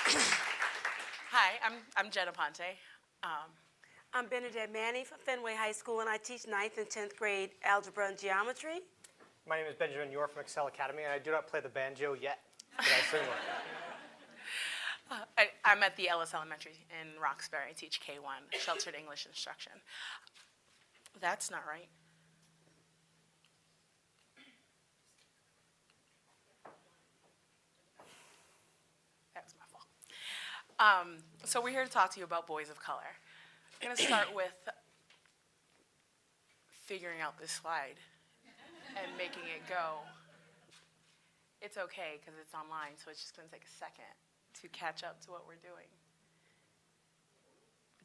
Hi, I'm Jen Aponte. Um, I'm Benedette Manning from Fenway High School, and I teach 9th and 10th grade algebra and geometry. My name is Benjamin York from Excel Academy, and I do not play the banjo yet, but I sing one. I'm at the Ellis Elementary in Roxbury. I teach K1, sheltered English instruction. That's not right. That was my fault. So we're here to talk to you about boys of color. I'm going to start with figuring out this slide and making it go. It's okay because it's online, so it's just going to take a second to catch up to what we're doing.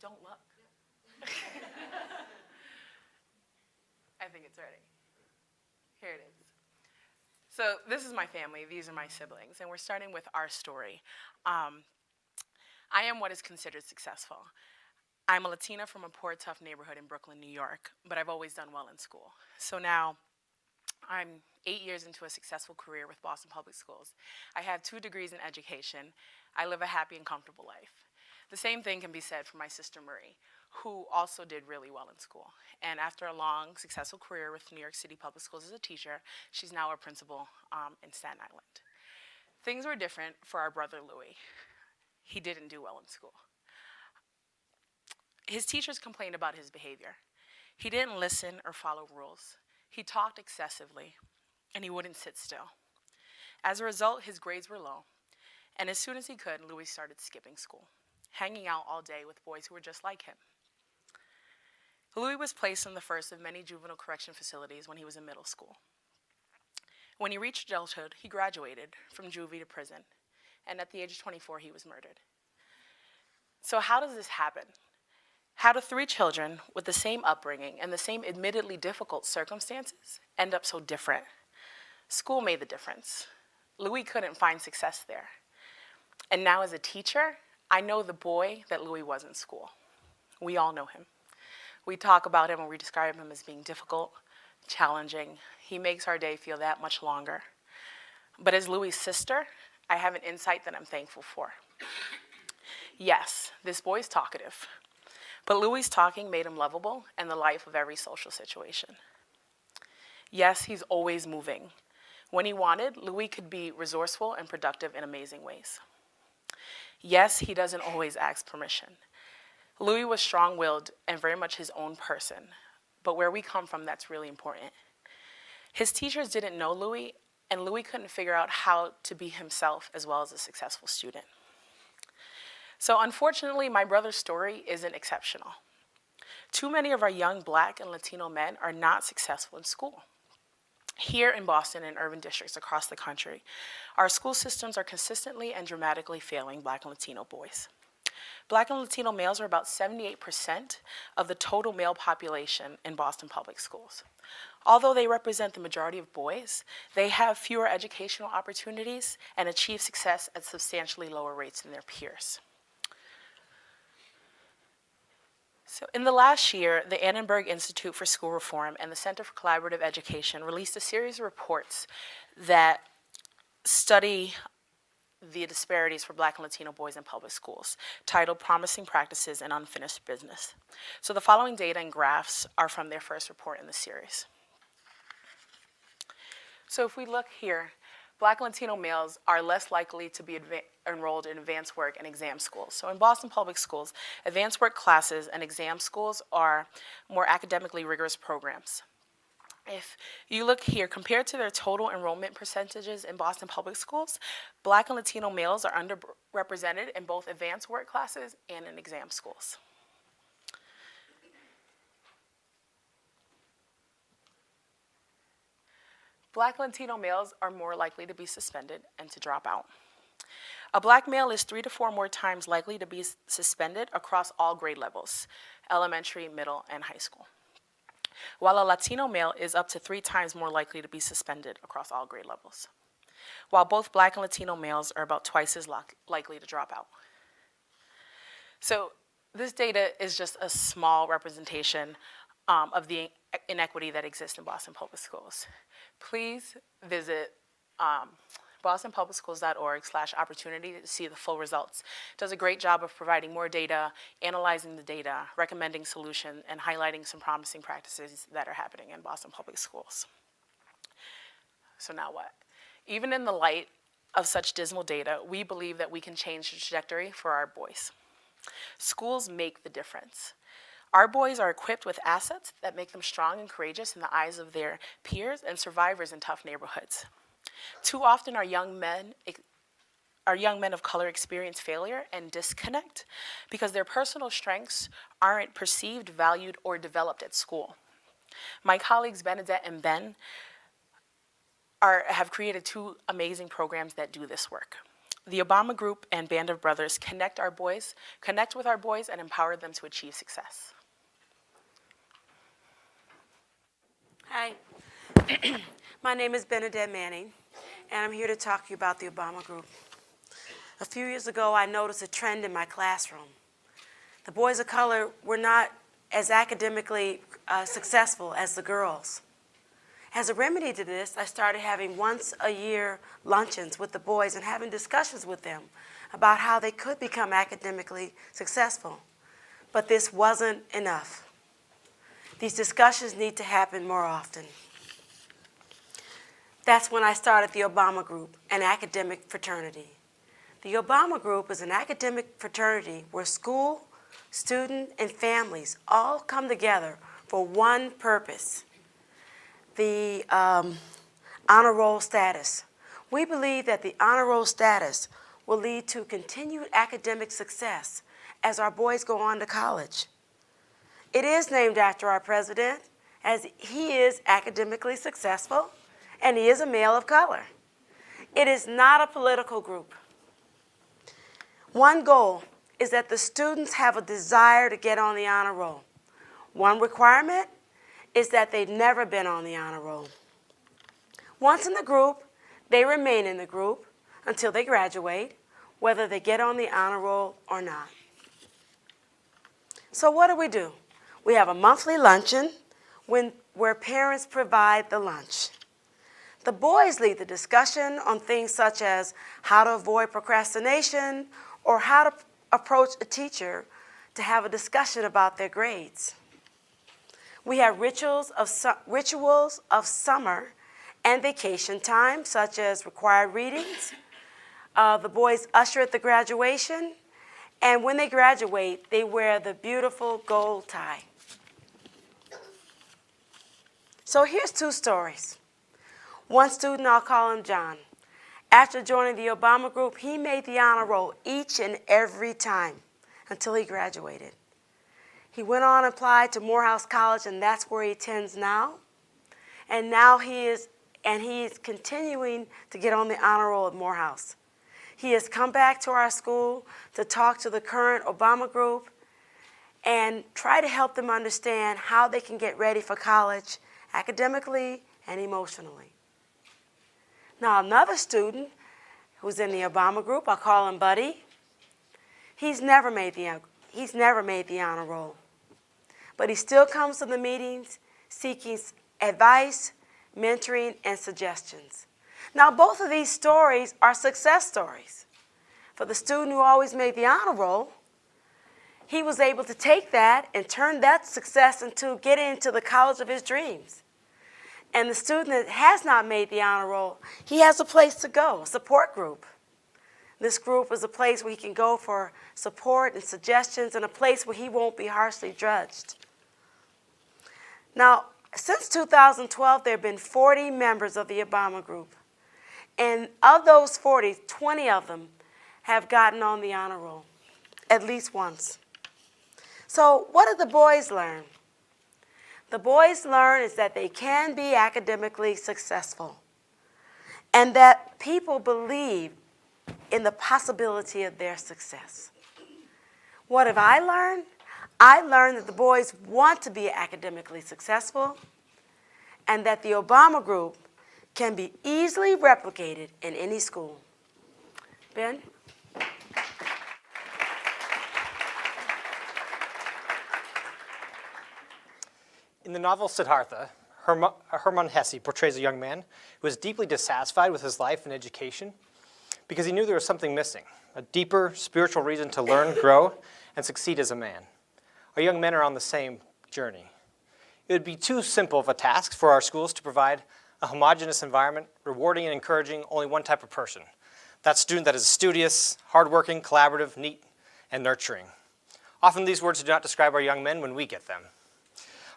Don't look. I think it's ready. Here it is. So this is my family. These are my siblings, and we're starting with our story. I am what is considered successful. I'm a Latina from a poor, tough neighborhood in Brooklyn, New York, but I've always done well in school. So now I'm 8 years into a successful career with Boston Public Schools. I have 2 degrees in education. I live a happy and comfortable life. The same thing can be said for my sister Marie, who also did really well in school. And after a long, successful career with New York City Public Schools as a teacher, she's now a principal in Staten Island. Things were different for our brother Louis. He didn't do well in school. His teachers complained about his behavior. He didn't listen or follow rules. He talked excessively, and he wouldn't sit still. As a result, his grades were low, and as soon as he could, Louis started skipping school, hanging out all day with boys who were just like him. Louis was placed in the first of many juvenile correction facilities when he was in middle school. When he reached adulthood, he graduated from juvie to prison, and at the age of 24, he was murdered. So how does this happen? How do 3 children with the same upbringing and the same admittedly difficult circumstances end up so different? School made the difference. Louis couldn't find success there. And now as a teacher, I know the boy that Louis was in school. We all know him. We talk about him and we describe him as being difficult, challenging. He makes our day feel that much longer. But as Louis' sister, I have an insight that I'm thankful for. Yes, this boy's talkative. But Louis' talking made him lovable and the life of every social situation. Yes, he's always moving. When he wanted, Louis could be resourceful and productive in amazing ways. Yes, he doesn't always ask permission. Louis was strong-willed and very much his own person, but where we come from, that's really important. His teachers didn't know Louis, and Louis couldn't figure out how to be himself as well as a successful student. So unfortunately, my brother's story isn't exceptional. Too many of our young Black and Latino men are not successful in school. Here in Boston and urban districts across the country, our school systems are consistently and dramatically failing Black and Latino boys. Black and Latino males are about 78% of the total male population in Boston Public Schools. Although they represent the majority of boys, they have fewer educational opportunities and achieve success at substantially lower rates than their peers. So in the last year, the Annenberg Institute for School Reform and the Center for Collaborative Education released a series of reports that study the disparities for Black and Latino boys in public schools, titled Promising Practices and Unfinished Business. So the following data and graphs are from their first report in the series. So if we look here, Black and Latino males are less likely to be enrolled in advanced work and exam schools. So in Boston Public Schools, advanced work classes and exam schools are more academically rigorous programs. If you look here, compared to their total enrollment percentages in Boston Public Schools, Black and Latino males are underrepresented in both advanced work classes and in exam schools. Black Latino males are more likely to be suspended and to drop out. A Black male is 3 to 4 more times likely to be suspended across all grade levels, elementary, middle, and high school. While a Latino male is up to 3 times more likely to be suspended across all grade levels. While both Black and Latino males are about twice as likely to drop out. So this data is just a small representation of the inequity that exists in Boston Public Schools. Please visit bostonpublicschools.org/opportunity to see the full results. It does a great job of providing more data, analyzing the data, recommending solutions, and highlighting some promising practices that are happening in Boston Public Schools. So now what? Even in the light of such dismal data, we believe that we can change the trajectory for our boys. Schools make the difference. Our boys are equipped with assets that make them strong and courageous in the eyes of their peers and survivors in tough neighborhoods. Too often our young men of color experience failure and disconnect because their personal strengths aren't perceived, valued, or developed at school. My colleagues Benadette and Ben have created two amazing programs that do this work. The Obama Group and Band of Brothers connect with our boys and empower them to achieve success. Hi, my name is Benedette Manning, and I'm here to talk to you about the Obama Group. A few years ago, I noticed a trend in my classroom. The boys of color were not as academically successful as the girls. As a remedy to this, I started having once-a-year luncheons with the boys and having discussions with them about how they could become academically successful. But this wasn't enough. These discussions need to happen more often. That's when I started the Obama Group, an academic fraternity. The Obama Group is an academic fraternity where school, student, and families all come together for one purpose: the honor roll status. We believe that the honor roll status will lead to continued academic success as our boys go on to college. It is named after our president, as he is academically successful and he is a male of color. It is not a political group. One goal is that the students have a desire to get on the honor roll. One requirement is that they've never been on the honor roll. Once in the group, they remain in the group until they graduate, whether they get on the honor roll or not. So what do? We have a monthly luncheon where parents provide the lunch. The boys lead the discussion on things such as how to avoid procrastination or how to approach a teacher to have a discussion about their grades. We have rituals of summer and vacation time, such as required readings. The boys usher at the graduation, and when they graduate, they wear the beautiful gold tie. So here's two stories. One student, I'll call him John. After joining the Obama Group, he made the honor roll each and every time until he graduated. He went on and applied to Morehouse College, and that's where he attends now. And now he is continuing to get on the honor roll at Morehouse. He has come back to our school to talk to the current Obama Group and try to help them understand how they can get ready for college academically and emotionally. Now, another student who's in the Obama Group, I'll call him Buddy. He's never made the honor roll, but he still comes to the meetings seeking advice, mentoring, and suggestions. Now, both of these stories are success stories. For the student who always made the honor roll, he was able to take that and turn that success into getting into the college of his dreams. And the student that has not made the honor roll, he has a place to go, a support group. This group is a place where he can go for support and suggestions, and a place where he won't be harshly judged. Now, since 2012, there have been 40 members of the Obama Group. And of those 40, 20 of them have gotten on the honor roll, at least once. So what did the boys learn? The boys learn is that they can be academically successful and that people believe in the possibility of their success. What have I learned? I learned that the boys want to be academically successful and that the Obama Group can be easily replicated in any school. Ben? In the novel Siddhartha, Hermann Hesse portrays a young man who was deeply dissatisfied with his life and education because he knew there was something missing, a deeper spiritual reason to learn, grow, and succeed as a man. Our young men are on the same journey. It would be too simple of a task for our schools to provide a homogeneous environment, rewarding and encouraging only one type of person. That student that is studious, hardworking, collaborative, neat, and nurturing. Often these words do not describe our young men when we get them.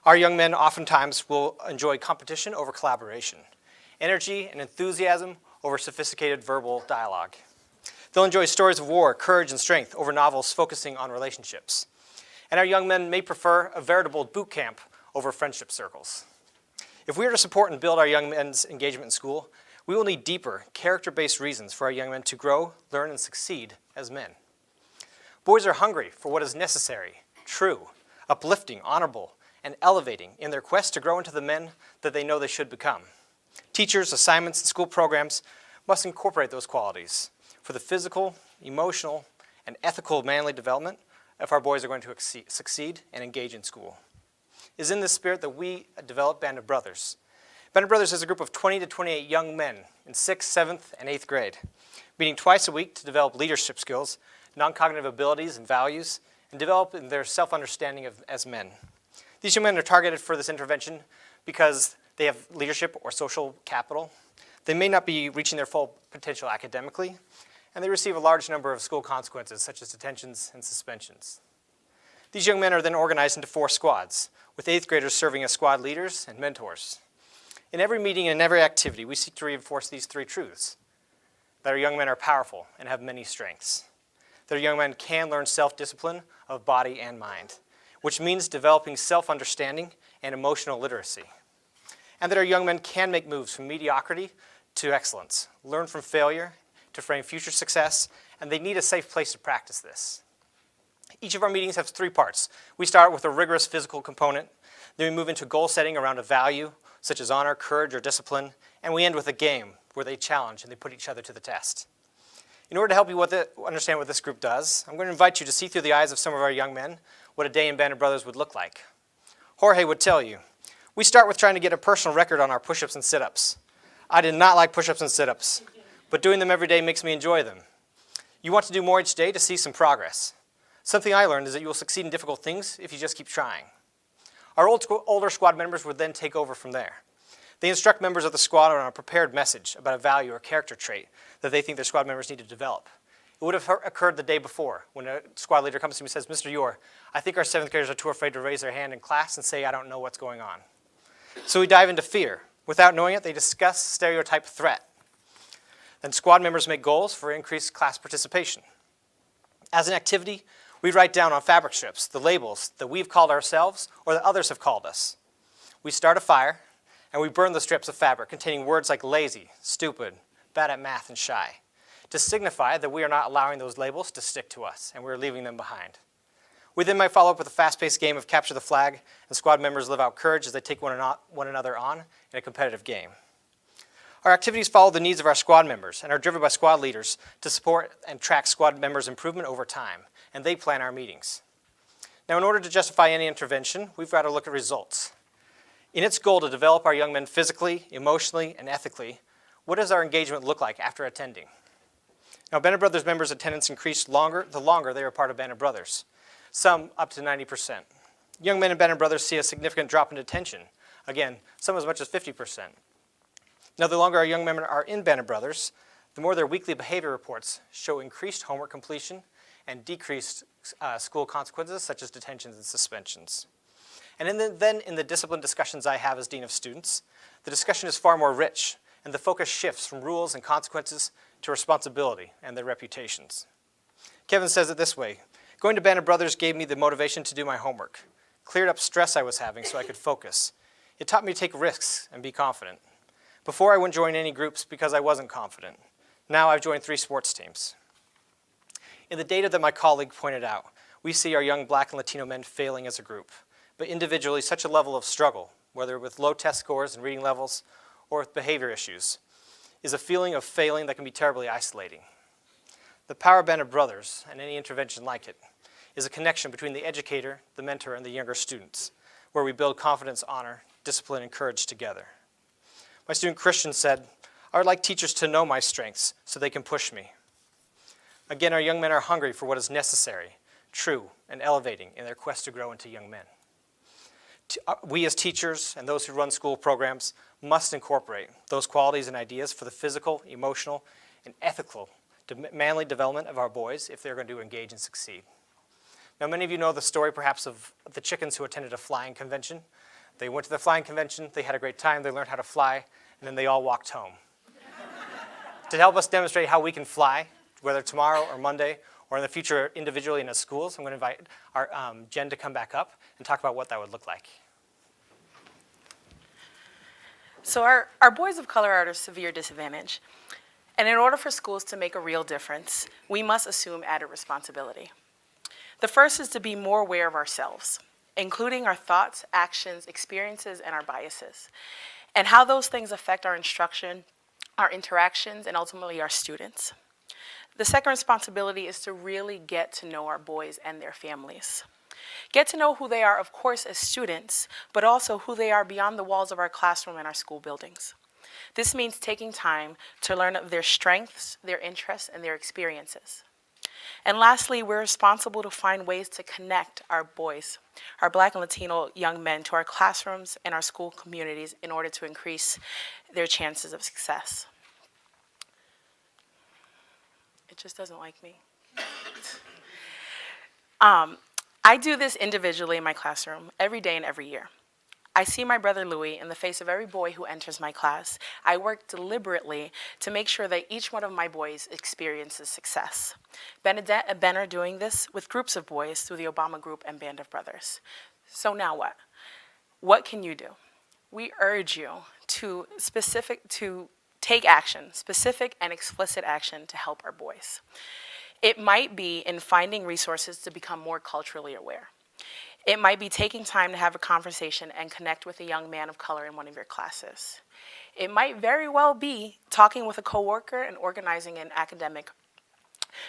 Our young men oftentimes will enjoy competition over collaboration, energy and enthusiasm over sophisticated verbal dialogue. They'll enjoy stories of war, courage, and strength over novels focusing on relationships. And our young men may prefer a veritable boot camp over friendship circles. If we are to support and build our young men's engagement in school, we will need deeper, character-based reasons for our young men to grow, learn, and succeed as men. Boys are hungry for what is necessary, true, uplifting, honorable, and elevating in their quest to grow into the men that they know they should become. Teachers, assignments, and school programs must incorporate those qualities for the physical, emotional, and ethical manly development if our boys are going to succeed and engage in school. It is in this spirit that we develop Band of Brothers. Band of Brothers is a group of 20 to 28 young men in 6th, 7th, and 8th grade, meeting twice a week to develop leadership skills, non-cognitive abilities and values, and develop their self-understanding as men. These young men are targeted for this intervention because they have leadership or social capital. They may not be reaching their full potential academically, and they receive a large number of school consequences, such as detentions and suspensions. These young men are then organized into 4 squads, with 8th graders serving as squad leaders and mentors. In every meeting and in every activity, we seek to reinforce these 3 truths: that our young men are powerful and have many strengths, that our young men can learn self-discipline of body and mind, which means developing self-understanding and emotional literacy, and that our young men can make moves from mediocrity to excellence, learn from failure to frame future success, and they need a safe place to practice this. Each of our meetings has 3 parts. We start with a rigorous physical component, then we move into goal setting around a value, such as honor, courage, or discipline, and we end with a game where they challenge and they put each other to the test. In order to help you understand what this group does, I'm going to invite you to see through the eyes of some of our young men what a day in Band of Brothers would look like. Jorge would tell you, we start with trying to get a personal record on our push-ups and sit-ups. I did not like push-ups and sit-ups, but doing them every day makes me enjoy them. You want to do more each day to see some progress. Something I learned is that you will succeed in difficult things if you just keep trying. Our older squad members would then take over from there. They instruct members of the squad on a prepared message about a value or character trait that they think their squad members need to develop. It would have occurred the day before when a squad leader comes to me and says, Mr. Yor, I think our 7th graders are too afraid to raise their hand in class and say, I don't know what's going on. So we dive into fear. Without knowing it, they discuss stereotype threat. Then squad members make goals for increased class participation. As an activity, we write down on fabric strips the labels that we've called ourselves or that others have called us. We start a fire, and we burn the strips of fabric containing words like lazy, stupid, bad at math, and shy, to signify that we are not allowing those labels to stick to us, and we're leaving them behind. We then might follow up with a fast-paced game of capture the flag, and squad members live out courage as they take one another on in a competitive game. Our activities follow the needs of our squad members and are driven by squad leaders to support and track squad members' improvement over time, and they plan our meetings. Now, in order to justify any intervention, we've got to look at results. In its goal to develop our young men physically, emotionally, and ethically, what does our engagement look like after attending? Now, Band of Brothers members' attendance increased the longer they were part of Band of Brothers, some up to 90%. Young men in Band of Brothers see a significant drop in attention, again, some as much as 50%. Now, the longer our young men are in Band of Brothers, the more their weekly behavior reports show increased homework completion and decreased school consequences, such as detentions and suspensions. And then in the discipline discussions I have as Dean of Students, the discussion is far more rich, and the focus shifts from rules and consequences to responsibility and their reputations. Kevin says it this way: going to Band of Brothers gave me the motivation to do my homework, cleared up stress I was having so I could focus. It taught me to take risks and be confident. Before, I wouldn't join any groups because I wasn't confident. Now I've joined 3 sports teams. In the data that my colleague pointed out, we see our young Black and Latino men failing as a group, but individually such a level of struggle, whether with low test scores and reading levels or with behavior issues, is a feeling of failing that can be terribly isolating. The power of Band of Brothers, and any intervention like it, is a connection between the educator, the mentor, and the younger students, where we build confidence, honor, discipline, and courage together. My student Christian said, "I would like teachers to know my strengths so they can push me." Again, our young men are hungry for what is necessary, true, and elevating in their quest to grow into young men. We as teachers and those who run school programs must incorporate those qualities and ideas for the physical, emotional, and ethical manly development of our boys if they're going to engage and succeed. Now, many of you know the story perhaps of the chickens who attended a flying convention. They went to the flying convention, they had a great time, they learned how to fly, and then they all walked home. To help us demonstrate how we can fly, whether tomorrow or Monday or in the future individually and as schools, I'm going to invite our Jen to come back up and talk about what that would look like. So our boys of color are at a severe disadvantage. And in order for schools to make a real difference, we must assume added responsibility. The first is to be more aware of ourselves, including our thoughts, actions, experiences, and our biases, and how those things affect our instruction, our interactions, and ultimately our students. The second responsibility is to really get to know our boys and their families. Get to know who they are, of course, as students, but also who they are beyond the walls of our classroom and our school buildings. This means taking time to learn of their strengths, their interests, and their experiences. And lastly, we're responsible to find ways to connect our boys, our Black and Latino young men, to our classrooms and our school communities in order to increase their chances of success. It just doesn't like me. I do this individually in my classroom every day and every year. I see my brother Louis in the face of every boy who enters my class. I work deliberately to make sure that each one of my boys experiences success. Benadette and Ben are doing this with groups of boys through the Obama Group and Band of Brothers. So now what? What can you do? We urge you to take action, specific and explicit action to help our boys. It might be in finding resources to become more culturally aware. It might be taking time to have a conversation and connect with a young man of color in one of your classes. It might very well be talking with a coworker and organizing an academic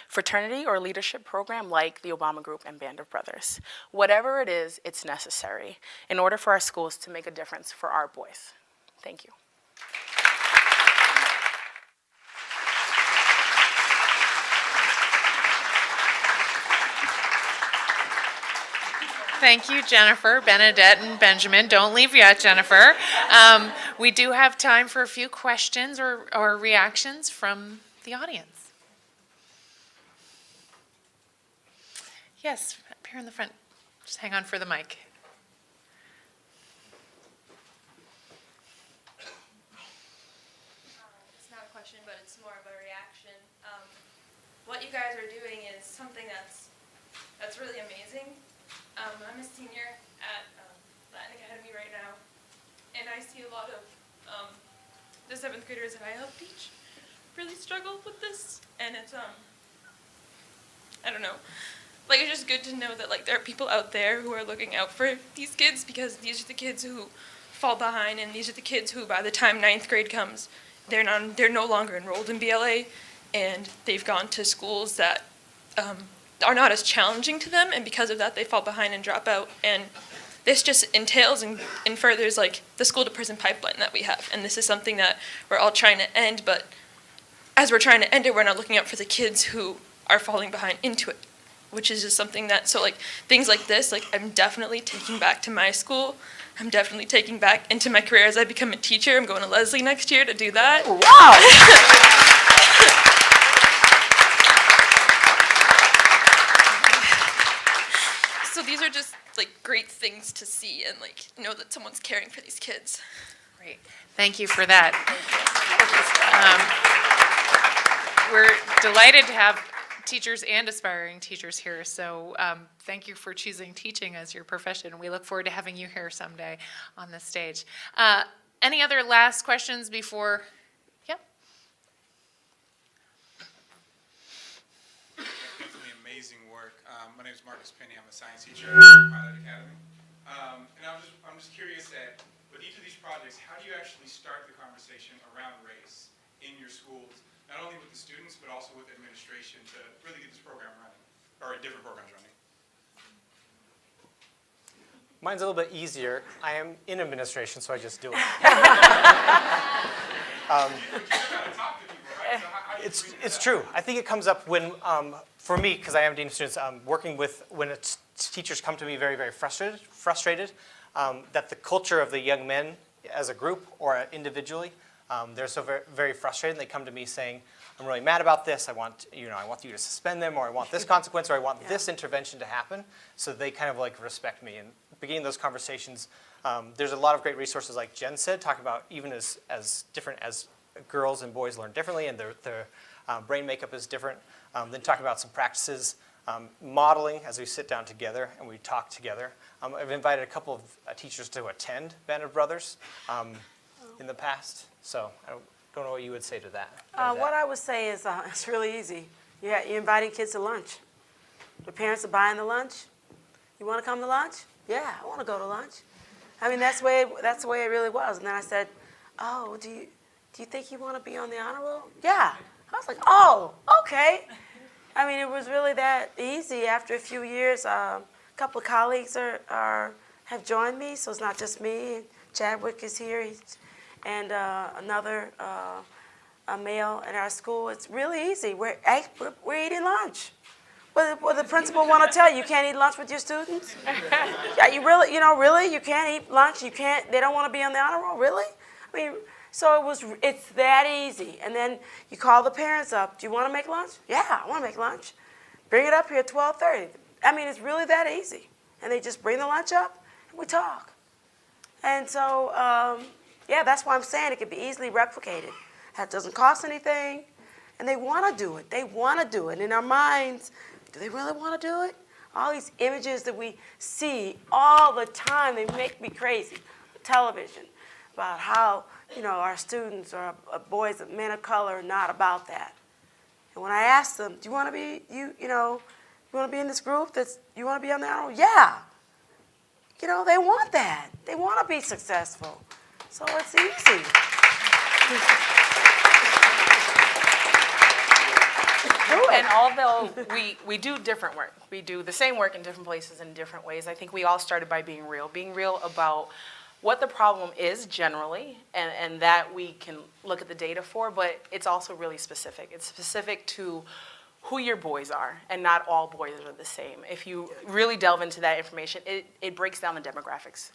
fraternity or leadership program like the Obama Group and Band of Brothers. Whatever it is, it's necessary in order for our schools to make a difference for our boys. Thank you. Thank you, Jennifer, Benedette, and Benjamin. Don't leave yet, Jennifer. We do have time for a few questions or reactions from the audience. Yes, up here in the front. Just hang on for the mic. It's not a question, but it's more of a reaction. What you guys are doing is something that's really amazing. I'm a senior at Latin Academy right now, and I see a lot of the 7th graders that I help teach really struggle with this, and it's I don't know, like it's just good to know that like there are people out there who are looking out for these kids, because these are the kids who fall behind, and these are the kids who by the time 9th grade comes, they're no longer enrolled in BLA, and they've gone to schools that are not as challenging to them, and because of that they fall behind and drop out. And this just entails and furthers like the school to prison pipeline that we have, and this is something that we're all trying to end, but as we're trying to end it, we're not looking out for the kids who are falling behind into it, which is just something that, so like things like this, like I'm definitely taking back to my school. I'm definitely taking back into my career as I become a teacher. I'm going to Leslie next year to do that. Wow! So these are just like great things to see and like know that someone's caring for these kids. Great. Thank you for that. We're delighted to have teachers and aspiring teachers here, so thank you for choosing teaching as your profession. We look forward to having you here someday on this stage. Any other last questions before? Yep. Definitely amazing work. My name is Marcus Penny. I'm a science teacher at Pilot Academy. And I'm just curious that with each of these projects, how do you actually start the conversation around race in your schools, not only with the students, but also with administration to really get this program running, or different programs running? Mine's a little bit easier. I am in administration, so I just do it. It's true. I think it comes up when, for me, because I am dean of students, working with when teachers come to me very, very frustrated that the culture of the young men as a group or individually, they're so very, very frustrated. They come to me saying, "I'm really mad about this. I want you to suspend them, or I want this consequence, or I want this intervention to happen." So they kind of like respect me. And beginning those conversations, there's a lot of great resources, like Jen said, talking about even as different as girls and boys learn differently, and their brain makeup is different. Then talking about some practices, modeling as we sit down together and we talk together. I've invited a couple of teachers to attend Band of Brothers in the past, so I don't know what you would say to that. What I would say is it's really easy. You're inviting kids to lunch. The parents are buying the lunch. You want to come to lunch? Yeah, I want to go to lunch. I mean, that's the way it really was. And then I said, "Oh, do you think you want to be on the honor roll?" Yeah. I was like, "Oh, okay." I mean, it was really that easy. After a few years, a couple of colleagues have joined me, so it's not just me. Chadwick is here, and another a male in our school. It's really easy. We're eating lunch. What the principal want to tell you? You can't eat lunch with your students? Yeah, really, you can't eat lunch. You can't. They don't want to be on the honor roll, really? I mean, so it's that easy. And then you call the parents up. Do you want to make lunch? Yeah, I want to make lunch. Bring it up here at 12:30. I mean, it's really that easy. And they just bring the lunch up and we talk. And so, yeah, that's why I'm saying it could be easily replicated. That doesn't cost anything. And they want to do it. They want to do it. In our minds, do they really want to do it? All these images that we see all the time, they make me crazy. Television, about how, our students or boys, men of color, are not about that. And when I ask them, do you want to be, you want to be in this group? You want to be on the honor roll? Yeah. They want that. They want to be successful. So it's easy. And although we do different work, we do the same work in different places in different ways, I think we all started by being real about what the problem is generally, and that we can look at the data for, but it's also really specific. It's specific to who your boys are, and not all boys are the same. If you really delve into that information, it breaks down the demographics.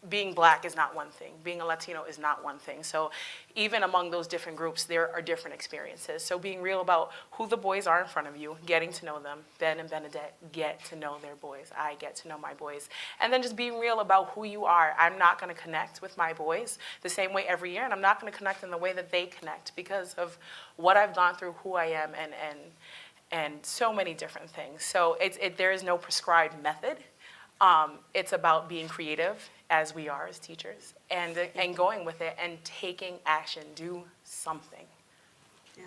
Being black is not one thing. Being a Latino is not one thing. So even among those different groups, there are different experiences. So being real about who the boys are in front of you, getting to know them. Ben and Benadette get to know their boys. I get to know my boys. And then just being real about who you are. I'm not going to connect with my boys the same way every year, and I'm not going to connect in the way that they connect because of what I've gone through, who I am, and so many different things. So there is no prescribed method. It's about being creative, as we are as teachers, and going with it and taking action. Do something. Yeah.